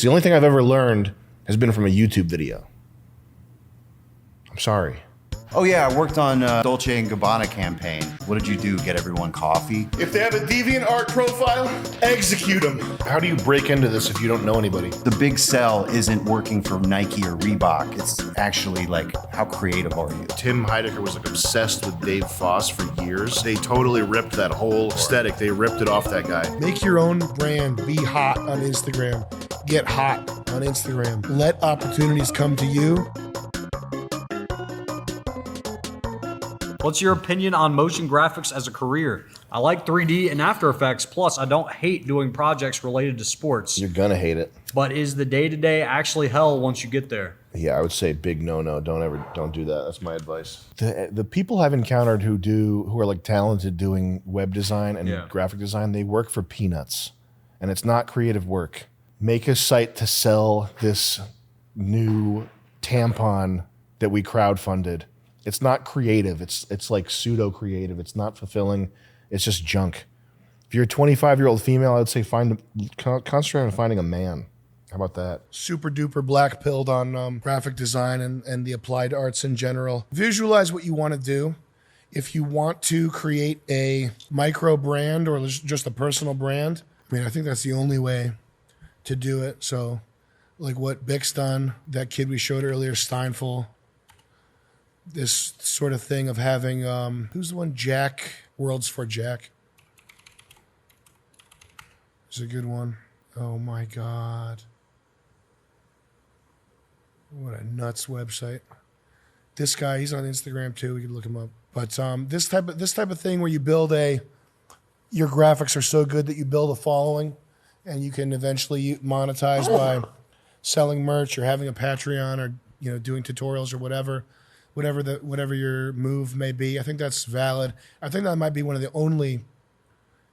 The only thing I've ever learned has been from a YouTube video. I'm sorry. Oh yeah, I worked on Dolce & Gabbana campaign. What did you do? Get everyone coffee? If they have a deviant art profile, execute them. How do you break into this if you don't know anybody? The big sell isn't working for Nike or Reebok. It's actually like, how creative are you? Tim Heidecker was like obsessed with Dave Foss for years. They totally ripped that whole aesthetic. They ripped it off that guy. Make your own brand. Be hot on Instagram. Get hot on Instagram. Let opportunities come to you. What's your opinion on motion graphics as a career? I like 3D and After Effects, plus I don't hate doing projects related to sports. You're gonna hate it. But is the day-to-day actually hell once you get there? Yeah, I would say big no-no. Don't do that. That's my advice. The people I've encountered who are like talented doing web design and graphic design, they work for peanuts, and it's not creative work. Make a site to sell this new tampon that we crowdfunded. It's not creative. It's like pseudo creative. It's not fulfilling. It's just junk. If you're a 25-year-old female, I would say concentrate on finding a man. How about that? Super duper black pilled on graphic design and the applied arts in general. Visualize what you want to do. If you want to create a micro brand or just a personal brand, I mean, I think that's the only way to do it. So like what Bick's done, that kid we showed earlier, Steinful, this sort of thing of having, who's the one? Jack, Worlds for Jack. It's a good one. Oh my God. What a nuts website. This guy, he's on Instagram too. We can look him up. But this type of thing where you build your graphics are so good that you build a following and you can eventually monetize by selling merch or having a Patreon or doing tutorials or whatever your move may be. I think that's valid. I think that might be one of the only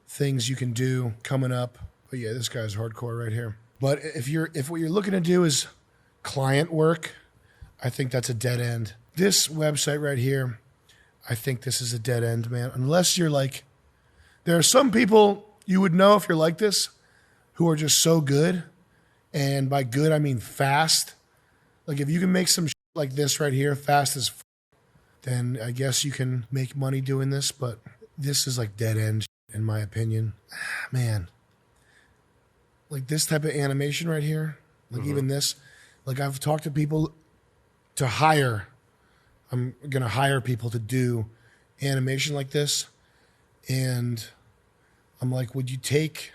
things you can do coming up. But yeah, this guy's hardcore right here. But if what you're looking to do is client work, I think that's a dead end. This website right here, I think this is a dead end, man. Unless you're like, there are some people you would know if you're like this who are just so good. And by good, I mean fast. Like if you can make some like this right here, fast as then I guess you can make money doing this, but this is like dead end in my opinion. Man, like this type of animation right here, like even this, like I've talked to people to hire, I'm going to hire people to do animation like this. And I'm like, would you take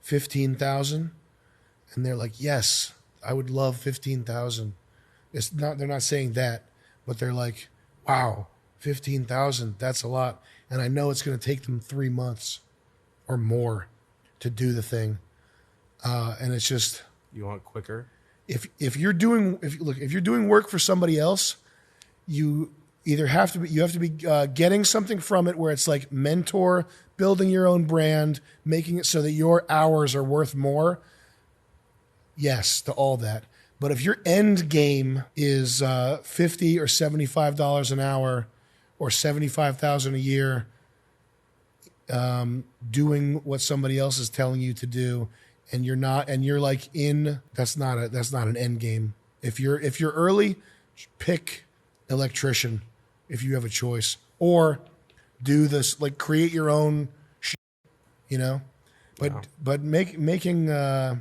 15,000? And they're like, yes, I would love 15,000. It's not, they're not saying that, but they're like, wow, 15,000, that's a lot. And I know it's going to take them 3 months or more to do the thing. And it's just, you want quicker? If you're doing work for somebody else, you either have to be getting something from it where it's like mentor, building your own brand, making it so that your hours are worth more. Yes, to all that. But if your end game is $50 or $75 an hour or $75,000 a year, doing what somebody else is telling you to do, and you're not, and you're like that's not an end game. If you're early, pick electrician if you have a choice, or do this, like create your own shit, But making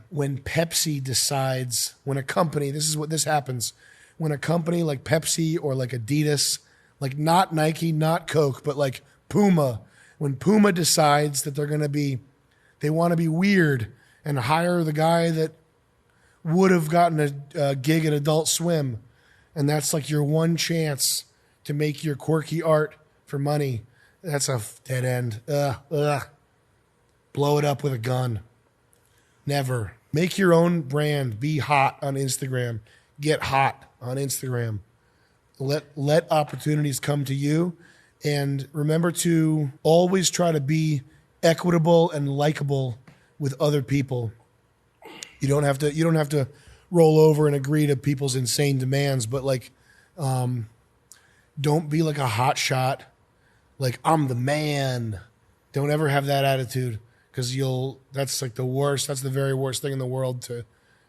when Pepsi decides, when a company, this happens, when a company like Pepsi or like Adidas, like not Nike, not Coke, but like Puma, when Puma decides that they want to be weird and hire the guy that would have gotten a gig at Adult Swim, and that's like your one chance to make your quirky art for money, that's a dead end. Blow it up with a gun. Never. Make your own brand. Be hot on Instagram. Get hot on Instagram. Let opportunities come to you. And remember to always try to be equitable and likable with other people. You don't have to roll over and agree to people's insane demands, but like don't be like a hot shot. Like, I'm the man. Don't ever have that attitude. Because that's like the worst. That's the very worst thing in the world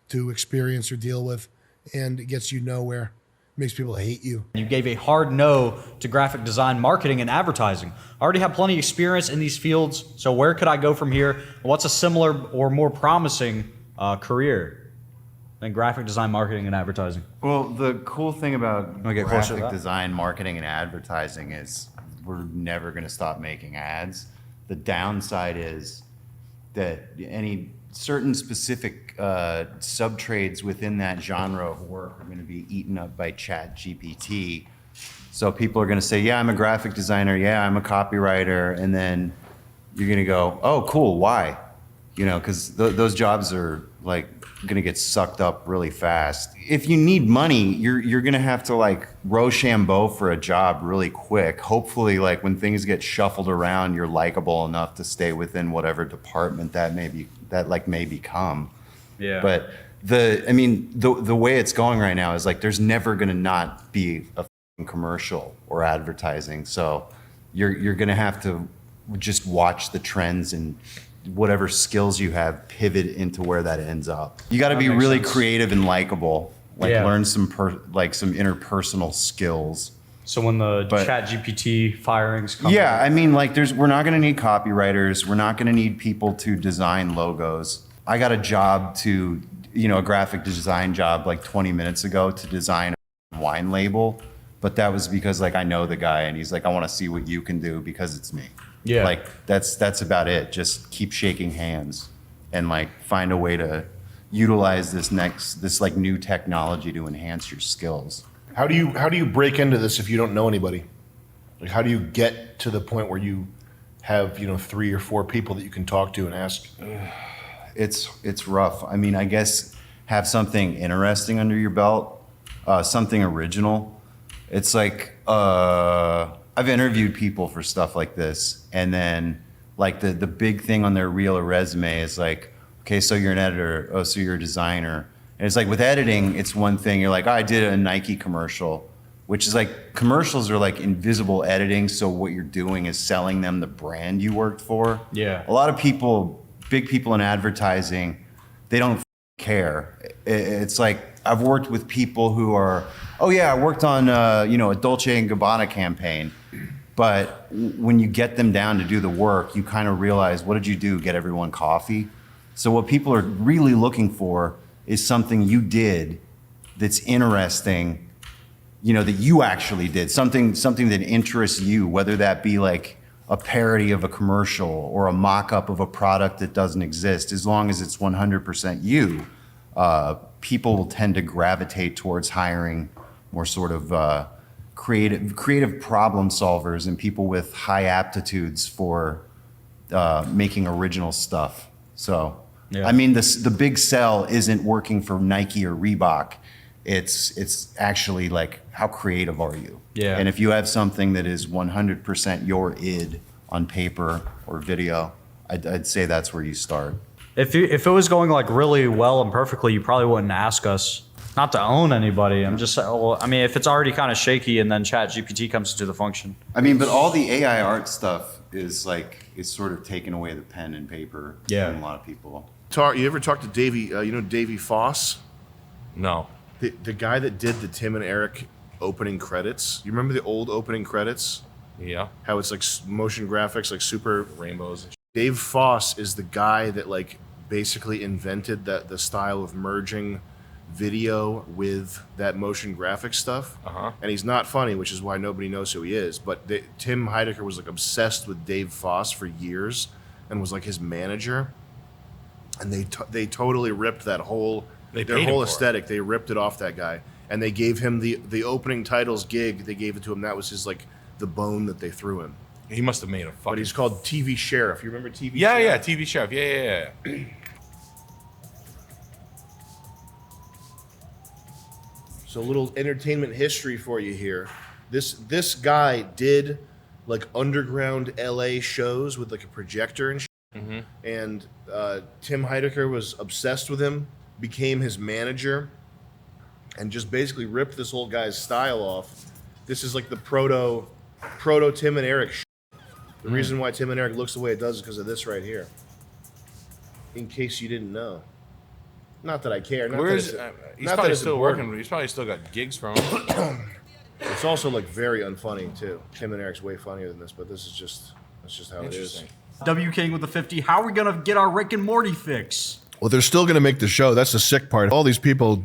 to experience or deal with, and it gets you nowhere. Makes people hate you. You gave a hard no to graphic design, marketing, and advertising. I already have plenty of experience in these fields, so where could I go from here? What's a similar or more promising career than graphic design, marketing, and advertising? Well, the cool thing about Wanna get closer to graphic that? design, marketing, and advertising is we're never going to stop making ads. The downside is that any certain specific sub-trades within that genre of work are going to be eaten up by ChatGPT. So people are going to say, yeah, I'm a graphic designer. Yeah, I'm a copywriter. And then you're going to go, oh, cool. Why? You know, because those jobs are like going to get sucked up really fast. If you need money, you're going to have to like Rochambeau for a job really quick. Hopefully, like when things get shuffled around, you're likable enough to stay within whatever department that may become. Yeah. But the way it's going right now is like there's never going to not be a f***ing commercial or advertising. So you're going to have to just watch the trends and whatever skills you have pivot into where that ends up. You got to be makes really sense. creative and likable. Like Yeah. learn some interpersonal skills. So when the ChatGPT firings come Yeah, I mean, like, we're not going to need copywriters. We're not going to need people to design logos. I got a job a graphic design job like 20 minutes ago to design a wine label, but that was because like I know the guy and he's like, I want to see what you can do because it's me. Yeah. Like that's about it. Just keep shaking hands and like find a way to utilize this like new technology to enhance your skills. How do you break into this if you don't know anybody? Like, how do you get to the point where you have 3 or 4 people that you can talk to and ask? It's rough. I mean, I guess have something interesting under your belt, something original. It's like I've interviewed people for stuff like this, and then like the big thing on their reel or resume is like, okay, so you're an editor, oh, so you're a designer. And it's like with editing, it's one thing. You're like, oh, I did a Nike commercial, which is like commercials are like invisible editing. So what you're doing is selling them the brand you worked for. Yeah. A lot of people, big people in advertising, they don't care. It's like I've worked with people who are, oh yeah, I worked on a Dolce & Gabbana campaign. But when you get them down to do the work, you kind of realize, what did you do? Get everyone coffee? So what people are really looking for is something you did that's interesting, that you actually did, something that interests you, whether that be like a parody of a commercial or a mock-up of a product that doesn't exist. As long as it's 100% you, people will tend to gravitate towards hiring more sort of creative problem solvers and people with high aptitudes for making original stuff. So, Yeah. I mean, the big sell isn't working for Nike or Reebok. It's actually like, how creative are you? Yeah. And if you have something that is 100% your id on paper or video, I'd say that's where you start. If it was going like really well and perfectly, you probably wouldn't ask us not to own anybody. I'm just, well, I mean, if it's already kind of shaky and then ChatGPT comes into the function. I mean, but all the AI art stuff is sort of taking away the pen and paper Yeah. from a lot of people. You ever talk to Davey? Davey Foss, No. the guy that did the Tim and Eric opening credits. You remember the old opening credits? Yeah. How it's like motion graphics, like super rainbows. Dave Foss is the guy that like basically invented the style of merging video with that motion graphic stuff. Uh-huh. And he's not funny, which is why nobody knows who he is. But Tim Heidecker was like obsessed with Dave Foss for years and was like his manager. And they totally ripped that whole They their paid him whole for it. aesthetic. They ripped it off that guy, and they gave him the opening titles gig. They gave it to him. That was his like the bone that they threw him. He must have made a fucking. But he's called TV Sheriff. You remember TV? Yeah, Sheriff? yeah, TV chef. Yeah. So a little entertainment history for you here. This guy did like underground LA shows with like a projector and shit. Mm-hmm. And Tim Heidecker was obsessed with him, became his manager, and just basically ripped this whole guy's style off. This is like the proto Tim and Eric shit. The reason why Tim and Eric looks the way it does is because of this right here. In case you didn't know. Not that I care. Not Where's that he's not that probably it's still important. working. He's probably still got gigs from him. It's also like very unfunny too. Tim and Eric's way funnier than this, but this is just that's just how it is. W King with the 50. How are we gonna get our Rick and Morty fix? Well, they're still gonna make the show. That's the sick part. All these people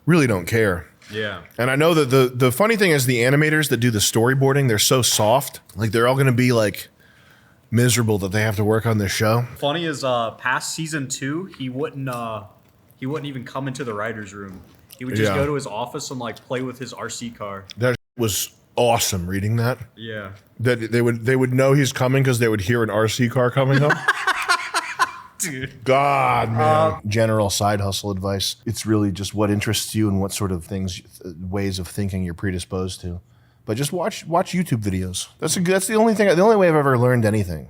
really don't care. Yeah. And I know that the funny thing is the animators that do the storyboarding, they're so soft. Like they're all gonna be like miserable that they have to work on this show. Funny is past season 2, he wouldn't even come into the writer's room. He would just Yeah. go to his office and like play with his RC car. That was awesome reading that. Yeah. That they would know he's coming because they would hear an RC car coming up. Dude. God, man. General side hustle advice. It's really just what interests you and what sort of things, ways of thinking you're predisposed to. But just watch YouTube videos. That's the only thing. The only way I've ever learned anything.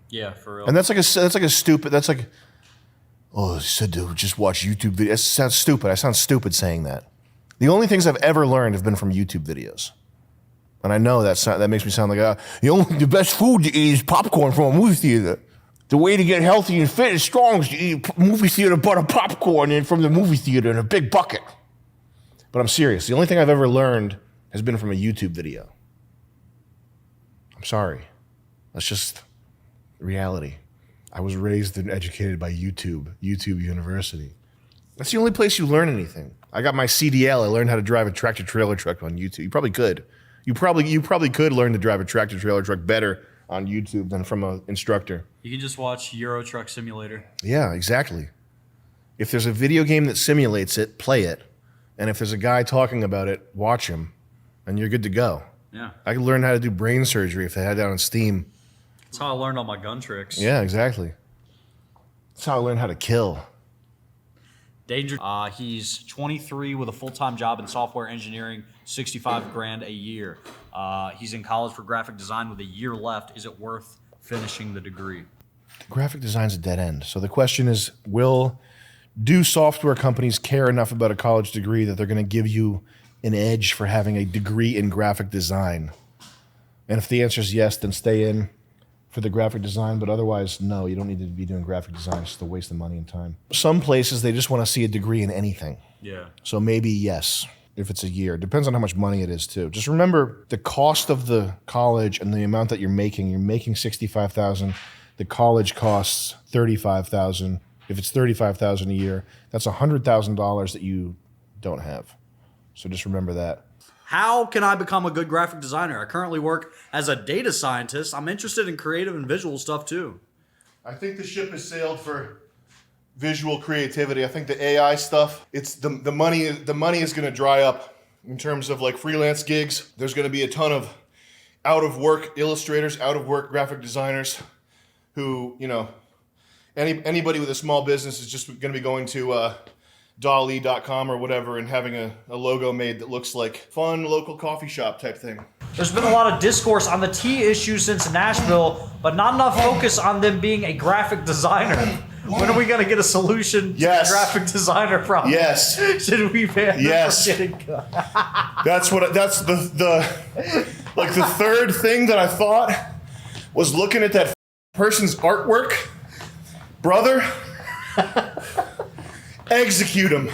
Yeah, for real. And that's like a stupid. That's like, oh, I said to just watch YouTube videos. It sounds stupid. I sound stupid saying that. The only things I've ever learned have been from YouTube videos. And I know that makes me sound like the best food to eat is popcorn from a movie theater. The way to get healthy and fit and strong is to eat movie theater butter popcorn in from the movie theater in a big bucket. But I'm serious. The only thing I've ever learned has been from a YouTube video. I'm sorry. That's just reality. I was raised and educated by YouTube University. That's the only place you learn anything. I got my CDL. I learned how to drive a tractor trailer truck on YouTube. You probably could. You probably could learn to drive a tractor trailer truck better on YouTube than from an instructor. You can just watch Euro Truck Simulator. Yeah, exactly. If there's a video game that simulates it, play it. And if there's a guy talking about it, watch him, and you're good to go. Yeah. I could learn how to do brain surgery if they had that on Steam. That's how I learned all my gun tricks. Yeah, exactly. That's how I learned how to kill. Danger. He's 23 with a full-time job in software engineering, 65 grand a year. He's in college for graphic design with a year left. Is it worth finishing the degree? Graphic design's a dead end. So the question is, do software companies care enough about a college degree that they're going to give you an edge for having a degree in graphic design? And if the answer is yes, then stay in for the graphic design, but otherwise, no, you don't need to be doing graphic design. It's just a waste of money and time. Some places, they just want to see a degree in anything. Yeah. So maybe yes, if it's a year. Depends on how much money it is too. Just remember the cost of the college and the amount that you're making. You're making $65,000. The college costs $35,000. If it's $35,000 a year, that's $100,000 that you don't have. So just remember that. How can I become a good graphic designer? I currently work as a data scientist. I'm interested in creative and visual stuff too. I think the ship has sailed for visual creativity. I think the AI stuff, it's the money. The money is going to dry up in terms of like freelance gigs. There's going to be a ton of out of work illustrators, out of work graphic designers, who anybody with a small business is just going to be going to DALL-E.com or whatever and having a logo made that looks like fun local coffee shop type thing. There's been a lot of discourse on the tea issue since Nashville, but not enough focus on them being a graphic designer. When are we going to get a solution to Yes. the graphic designer problem? Yes. Should we ban them Yes. from getting That's the third thing that I thought was looking at that person's artwork. Brother, execute them.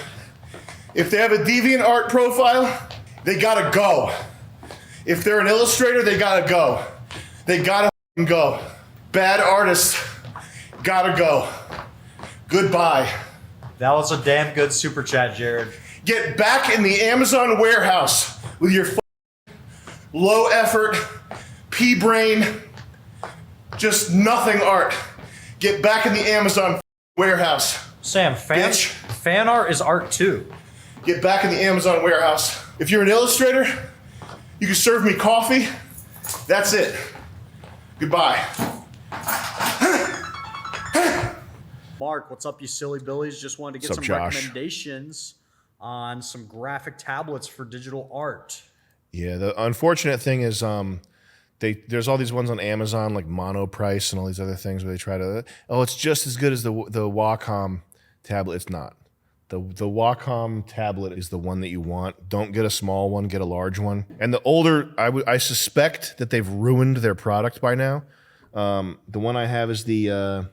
If they have a deviant art profile, they gotta go. If they're an illustrator, they gotta go. They gotta go. Bad artists gotta go. Goodbye. That was a damn good super chat, Jared. Get back in the Amazon warehouse with your low effort, pea brain, just nothing art. Get back in the Amazon warehouse. Sam, Bitch. fan art is art too. Get back in the Amazon warehouse. If you're an illustrator, you can serve me coffee. That's it. Goodbye. Mark, what's up, you silly billies? Just wanted to get What's up, some Josh? recommendations on some graphic tablets for digital art. Yeah, the unfortunate thing is there's all these ones on Amazon like Monoprice and all these other things where they try to, it's just as good as the Wacom tablet. It's not. The Wacom tablet is the one that you want. Don't get a small one, get a large one. And the older, I suspect that they've ruined their product by now. The one I have is the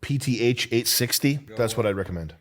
PTH 860. That's what I'd recommend.